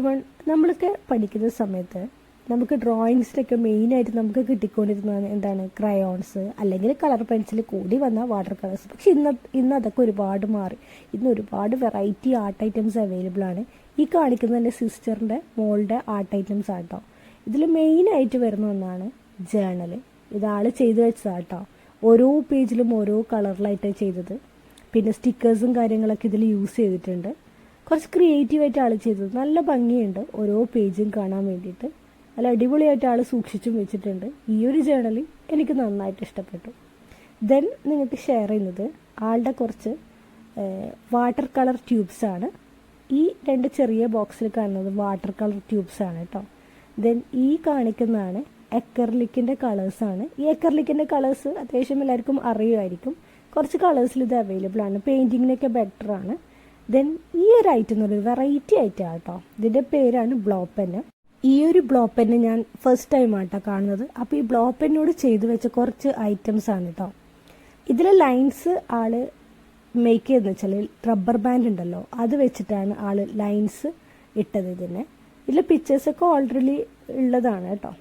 Everyone, നമ്മളൊക്കെ പഠിക്കുന്ന സമയത്ത് നമുക്ക് ഡ്രോയിങ്സിലൊക്കെ മെയിനായിട്ട് നമുക്ക് കിട്ടിക്കൊണ്ടിരുന്നത് എന്താണ്, ക്രയോൺസ് അല്ലെങ്കിൽ കളർ പെൻസിൽ, കൂടി വന്ന വാട്ടർ കളേഴ്സ്. പക്ഷെ ഇന്ന് അതൊക്കെ ഒരുപാട് മാറി. ഇന്ന് ഒരുപാട് വെറൈറ്റി ആർട്ട് ഐറ്റംസ് അവൈലബിൾ ആണ്. ഈ കാണിക്കുന്നത് എൻ്റെ സിസ്റ്ററിൻ്റെ മോളുടെ ആർട്ട് ഐറ്റംസ് ആട്ടോ. ഇതിൽ മെയിനായിട്ട് വരുന്ന ഒന്നാണ് ജേണൽ. ഇതാൾ ചെയ്തു വെച്ചതാട്ടോ. ഓരോ പേജിലും ഓരോ കളറിലായിട്ടാണ് ചെയ്തത്. പിന്നെ സ്റ്റിക്കേഴ്സും കാര്യങ്ങളൊക്കെ ഇതിൽ യൂസ് ചെയ്തിട്ടുണ്ട്. കുറച്ച് ക്രിയേറ്റീവായിട്ട് ആൾ ചെയ്തത്, നല്ല ഭംഗിയുണ്ട് ഓരോ പേജും കാണാൻ വേണ്ടിയിട്ട്. നല്ല അടിപൊളിയായിട്ട് ആൾ സൂക്ഷിച്ചും വെച്ചിട്ടുണ്ട്. ഈ ഒരു ജേണൽ എനിക്ക് നന്നായിട്ട് ഇഷ്ടപ്പെട്ടു. ദെൻ നിങ്ങൾക്ക് ഷെയർ ചെയ്യുന്നത് ആളുടെ കുറച്ച് വാട്ടർ കളർ ട്യൂബ്സാണ്. ഈ 2 ചെറിയ ബോക്സിൽ കാണുന്നത് വാട്ടർ കളർ ട്യൂബ്സാണ് കേട്ടോ. ദെൻ ഈ കാണിക്കുന്നതാണ് എക്കർലിക്കിൻ്റെ കളേഴ്സാണ്. ഈ എക്കർലിക്കിൻ്റെ കളേഴ്സ് അത്യാവശ്യം എല്ലാവർക്കും അറിയുമായിരിക്കും. കുറച്ച് കളേഴ്സിൽ ഇത് അവൈലബിൾ ആണ്, പെയിൻറ്റിങ്ങിനൊക്കെ ബെറ്ററാണ്. ദെൻ ഈ ഒരു ഐറ്റം എന്ന് പറയുന്നത് വെറൈറ്റി ഐറ്റമാണ് കേട്ടോ. ഇതിൻ്റെ പേരാണ് ബ്ലോ പെന്ന്. ഈ ഒരു ബ്ലോ പെന്ന് ഞാൻ ഫസ്റ്റ് ടൈം ആട്ടോ കാണുന്നത്. അപ്പോൾ ഈ ബ്ലോ പെന്നോട് ചെയ്തു വെച്ച കുറച്ച് ഐറ്റംസ് ആണ് കേട്ടോ. ഇതിലെ ലൈൻസ് ആൾ മേക്ക് ചെയ്തെന്ന് വെച്ചാൽ റബ്ബർ ബാൻഡ് ഉണ്ടല്ലോ, അത് വെച്ചിട്ടാണ് ആൾ ലൈൻസ് ഇട്ടത്. ഇതിലെ പിക്ചേഴ്സൊക്കെ ഓൾറെഡി ഉള്ളതാണ് കേട്ടോ.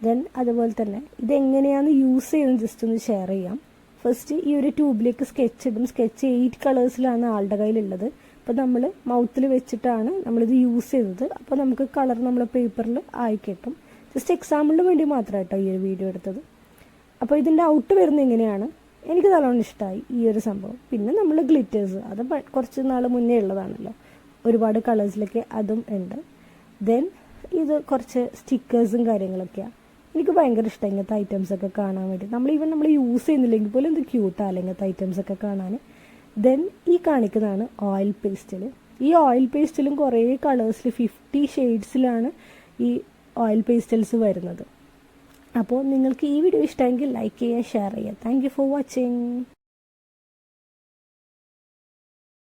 ദെൻ അതുപോലെ തന്നെ ഇതെങ്ങനെയാണ് യൂസ് ചെയ്യുന്നത് ജസ്റ്റ് ഒന്ന് ഷെയർ ചെയ്യാം. ഫസ്റ്റ് ഈ ഒരു ട്യൂബിലേക്ക് സ്കെച്ച് ഇടും. സ്കെച്ച് 8 കളേഴ്സിലാണ് ആളുടെ കയ്യിലുള്ളത്. അപ്പോൾ നമ്മൾ മൗത്തിൽ വെച്ചിട്ടാണ് നമ്മളിത് യൂസ് ചെയ്തത്. അപ്പോൾ നമുക്ക് കളർ നമ്മൾ പേപ്പറിൽ ആയി കിട്ടും. ജസ്റ്റ് എക്സാമ്പിളിന് വേണ്ടി മാത്രമാണ് കേട്ടോ ഈ ഒരു വീഡിയോ എടുത്തത്. അപ്പോൾ ഇതിൻ്റെ ഔട്ട് വരുന്നത് ഇങ്ങനെയാണ്. എനിക്ക് നല്ലോണം ഇഷ്ടമായി ഈ ഒരു സംഭവം. പിന്നെ നമ്മൾ ഗ്ലിറ്റേഴ്സ്, അത് കുറച്ച് നാൾ മുന്നേ ഉള്ളതാണല്ലോ, ഒരുപാട് കളേഴ്സിലൊക്കെ അതും ഉണ്ട്. ദെൻ ഇത് കുറച്ച് സ്റ്റിക്കേഴ്സും കാര്യങ്ങളൊക്കെയാണ്. എനിക്ക് ഭയങ്കര ഇഷ്ടം ഇങ്ങനത്തെ ഐറ്റംസൊക്കെ കാണാൻ വേണ്ടി. നമ്മൾ യൂസ് ചെയ്യുന്നില്ലെങ്കിൽ പോലും ഇത് ക്യൂട്ടാണ് ഇങ്ങനത്തെ ഐറ്റംസൊക്കെ കാണാൻ. ദെൻ ഈ കാണിക്കുന്നതാണ് ഓയിൽ പേസ്റ്റിൽ. ഈ ഓയിൽ പേസ്റ്റിലും കുറേ കളേഴ്സിൽ 50 ഷെയ്ഡ്സിലാണ് ഈ ഓയിൽ പേസ്റ്റൽസ് വരുന്നത്. അപ്പോൾ നിങ്ങൾക്ക് ഈ വീഡിയോ ഇഷ്ടമെങ്കിൽ ലൈക്ക് ചെയ്യുക, ഷെയർ ചെയ്യുക. Thank you for watching.